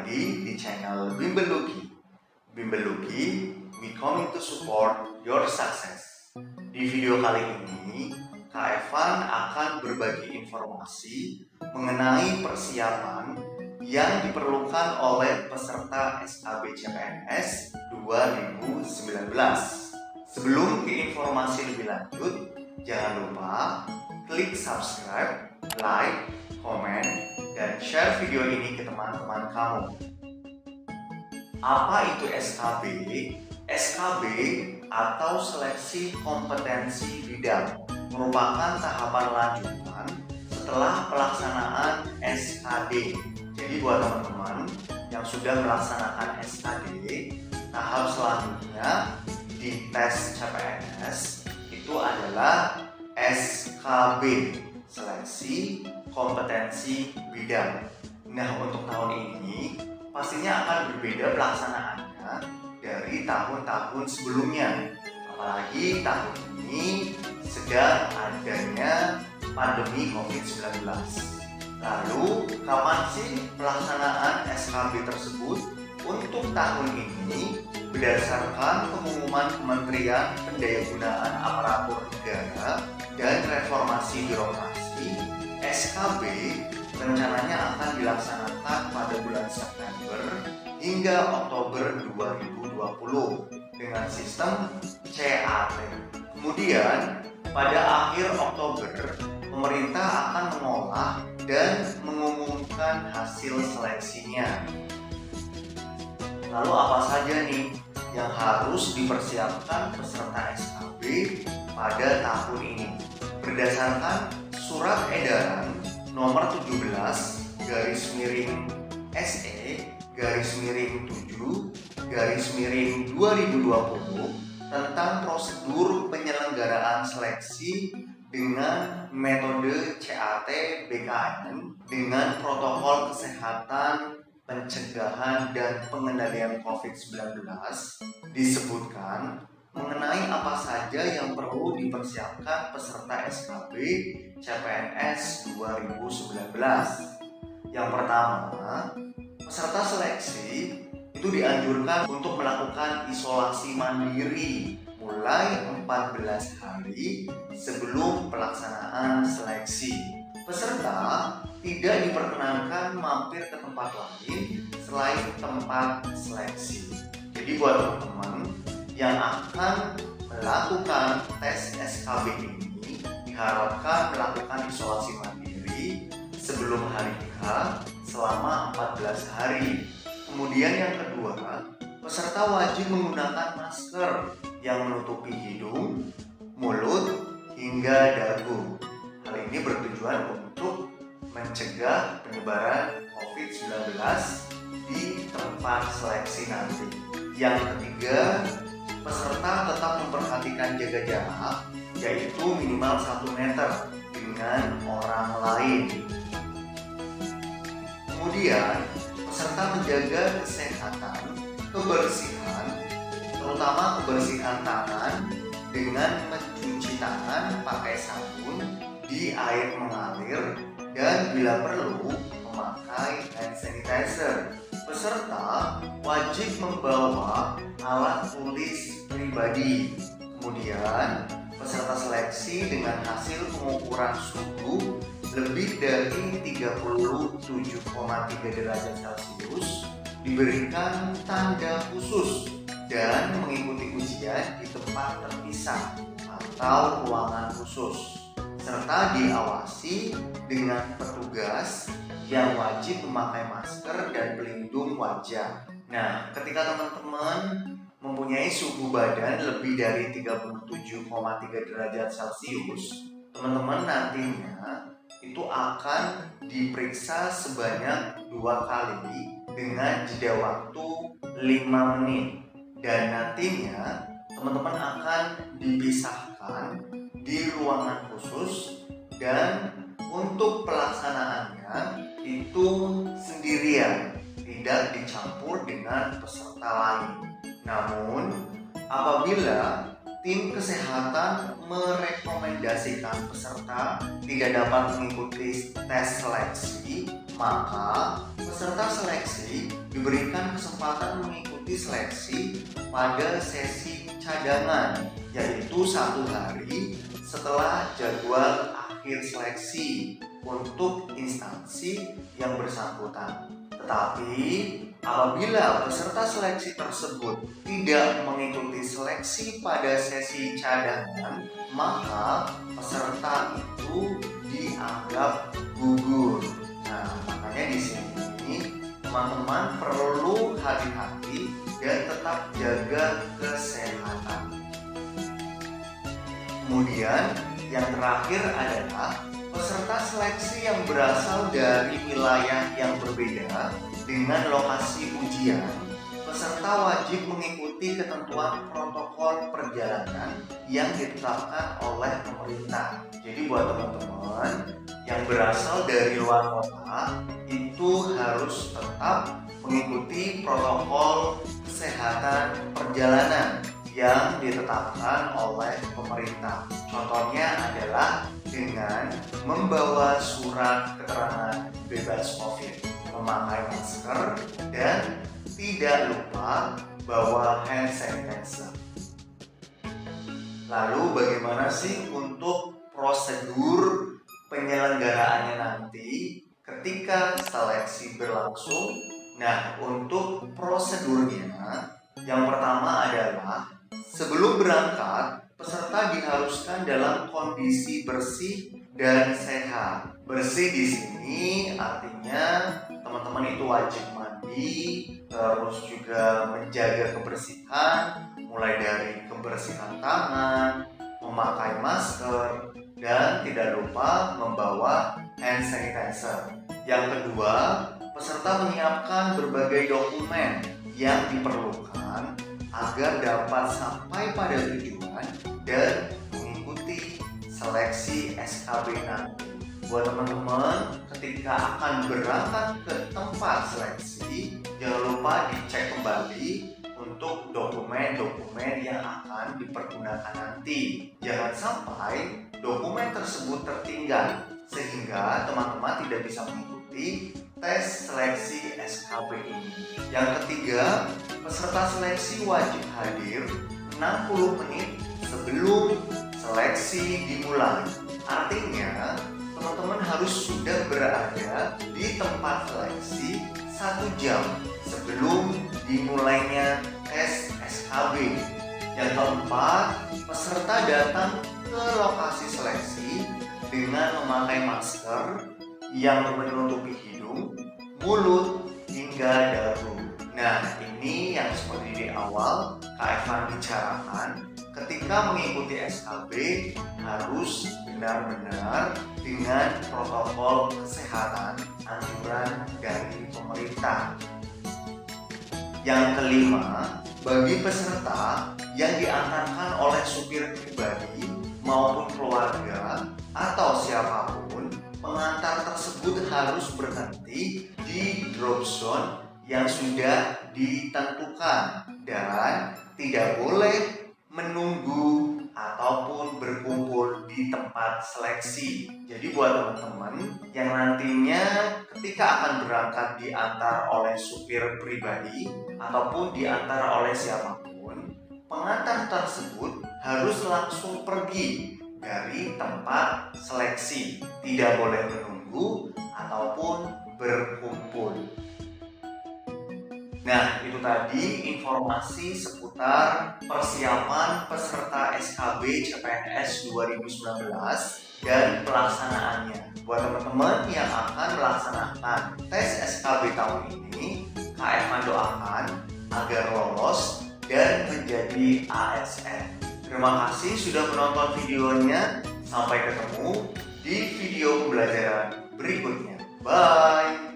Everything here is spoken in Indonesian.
lagi di channel Bimbel Lucky. Bimbel Lucky, we coming to support your success. Di video kali ini, Kak Evan akan berbagi informasi mengenai persiapan yang diperlukan oleh peserta SKB CPNS 2019. Sebelum ke informasi lebih lanjut, jangan lupa klik subscribe, like, komen, dan share video ini ke teman-teman kamu. Apa itu SKB? SKB atau Seleksi Kompetensi Bidang merupakan tahapan lanjutan setelah pelaksanaan SKD. Jadi buat teman-teman yang sudah melaksanakan SKD, tahap selanjutnya di tes CPNS itu adalah SKB, Seleksi Kompetensi Bidang. Nah, untuk tahun ini pastinya akan berbeda pelaksanaannya dari tahun-tahun sebelumnya. Apalagi tahun ini sedang adanya pandemi COVID-19. Lalu, kapan sih pelaksanaan SKB tersebut? Untuk tahun ini, berdasarkan pengumuman Kementerian Pendayagunaan Aparatur Negara dan Reformasi Birokrasi, SKB rencananya akan dilaksanakan pada bulan September hingga Oktober 2020 dengan sistem CAT. Kemudian, pada akhir Oktober, pemerintah akan mengolah dan mengumumkan hasil seleksinya. Lalu apa saja nih yang harus dipersiapkan peserta SKB pada tahun ini? Berdasarkan Surat Edaran Nomor 17/7/2020 tentang prosedur penyelenggaraan seleksi dengan metode CAT BKN dengan protokol kesehatan, pencegahan dan pengendalian COVID-19 disebutkan mengenai apa saja yang perlu dipersiapkan peserta SKB CPNS 2019. Yang pertama, peserta seleksi itu dianjurkan untuk melakukan isolasi mandiri mulai 14 hari sebelum pelaksanaan seleksi. Peserta tidak diperkenankan mampir ke tempat lain selain tempat seleksi. Jadi buat teman-teman yang akan melakukan tes SKB ini diharapkan melakukan isolasi mandiri sebelum hari H selama 14 hari. Kemudian yang kedua, peserta wajib menggunakan masker yang menutupi hidung, mulut, hingga dagu. Hal ini bertujuan untuk mencegah penyebaran COVID-19 di tempat seleksi nanti. Yang ketiga, peserta tetap memperhatikan jaga jarak, yaitu minimal 1 meter dengan orang lain. Kemudian, peserta menjaga kesehatan, kebersihan, terutama kebersihan tangan dengan mencuci tangan pakai sabun di air mengalir dan bila perlu memakai hand sanitizer. Peserta wajib membawa alat tulis pribadi. Kemudian, peserta seleksi dengan hasil pengukuran suhu lebih dari 37,3 derajat Celcius diberikan tanda khusus dan mengikuti ujian di tempat terpisah atau ruangan khusus, serta diawasi dengan petugas yang wajib memakai masker dan pelindung wajah. Nah, ketika teman-teman mempunyai suhu badan lebih dari 37,3 derajat Celcius, teman-teman nantinya itu akan diperiksa sebanyak 2 kali dengan jeda waktu 5 menit. Dan nantinya teman-teman akan dipisahkan di ruangan khusus dan untuk pelaksanaannya itu sendirian, tidak dicampur dengan peserta lain. Namun, apabila tim kesehatan merekomendasikan peserta tidak dapat mengikuti tes seleksi, maka peserta seleksi diberikan kesempatan mengikuti seleksi pada sesi cadangan, yaitu 1 hari setelah jadwal akhir seleksi untuk instansi yang bersangkutan. Tetapi apabila peserta seleksi tersebut tidak mengikuti seleksi pada sesi cadangan, maka peserta itu dianggap gugur. Nah, makanya di sini teman-teman perlu hati-hati dan tetap jaga kesehatan. Kemudian yang terakhir adalah peserta seleksi yang berasal dari wilayah yang berbeda dengan lokasi ujian. Peserta wajib mengikuti ketentuan protokol perjalanan yang ditetapkan oleh pemerintah. Jadi buat teman-teman yang berasal dari luar kota itu harus tetap mengikuti protokol kesehatan perjalanan yang ditetapkan oleh pemerintah. Contohnya adalah dengan membawa surat keterangan bebas COVID, memakai masker, dan tidak lupa bawa hand sanitizer. Lalu bagaimana sih untuk prosedur penyelenggaraannya nanti ketika seleksi berlangsung? Nah, untuk prosedurnya yang pertama adalah sebelum berangkat, peserta diharuskan dalam kondisi bersih dan sehat. Bersih di sini artinya teman-teman itu wajib mandi, terus juga menjaga kebersihan, mulai dari kebersihan tangan, memakai masker, dan tidak lupa membawa hand sanitizer. Yang kedua, peserta menyiapkan berbagai dokumen yang diperlukan agar dapat sampai pada tujuan dan mengikuti seleksi SKB nanti. Buat teman-teman, ketika akan berangkat ke tempat seleksi, jangan lupa dicek kembali untuk dokumen-dokumen yang akan dipergunakan nanti. Jangan sampai dokumen tersebut tertinggal sehingga teman-teman tidak bisa mengikuti tes seleksi SKB ini. Yang ketiga, peserta seleksi wajib hadir 60 menit sebelum seleksi dimulai. Artinya, teman-teman harus sudah berada di tempat seleksi 1 jam sebelum dimulainya tes SKB. Yang keempat, peserta datang ke lokasi seleksi dengan memakai masker yang menutupi hidung, mulut, hingga dagu. Nah, ini yang seperti di awal Kak Evan bicarakan, ketika mengikuti SKB harus benar-benar dengan protokol kesehatan anjuran dari pemerintah. Yang kelima, bagi peserta yang diantarkan oleh supir pribadi maupun keluarga atau siapapun, pengantar tersebut harus berhenti di drop zone yang sudah ditentukan dan tidak boleh menunggu ataupun berkumpul di tempat seleksi. Jadi buat teman-teman yang nantinya ketika akan berangkat diantar oleh supir pribadi ataupun diantar oleh siapapun, pengantar tersebut harus langsung pergi dari tempat seleksi, tidak boleh menunggu ataupun berkumpul. Nah, itu tadi informasi seputar persiapan peserta SKB CPNS 2019 dan pelaksanaannya. Buat teman-teman yang akan melaksanakan tes SKB tahun ini, Kak Evan doakan agar lolos dan menjadi ASN. Terima kasih sudah menonton videonya. Sampai ketemu di video pembelajaran berikutnya. Bye!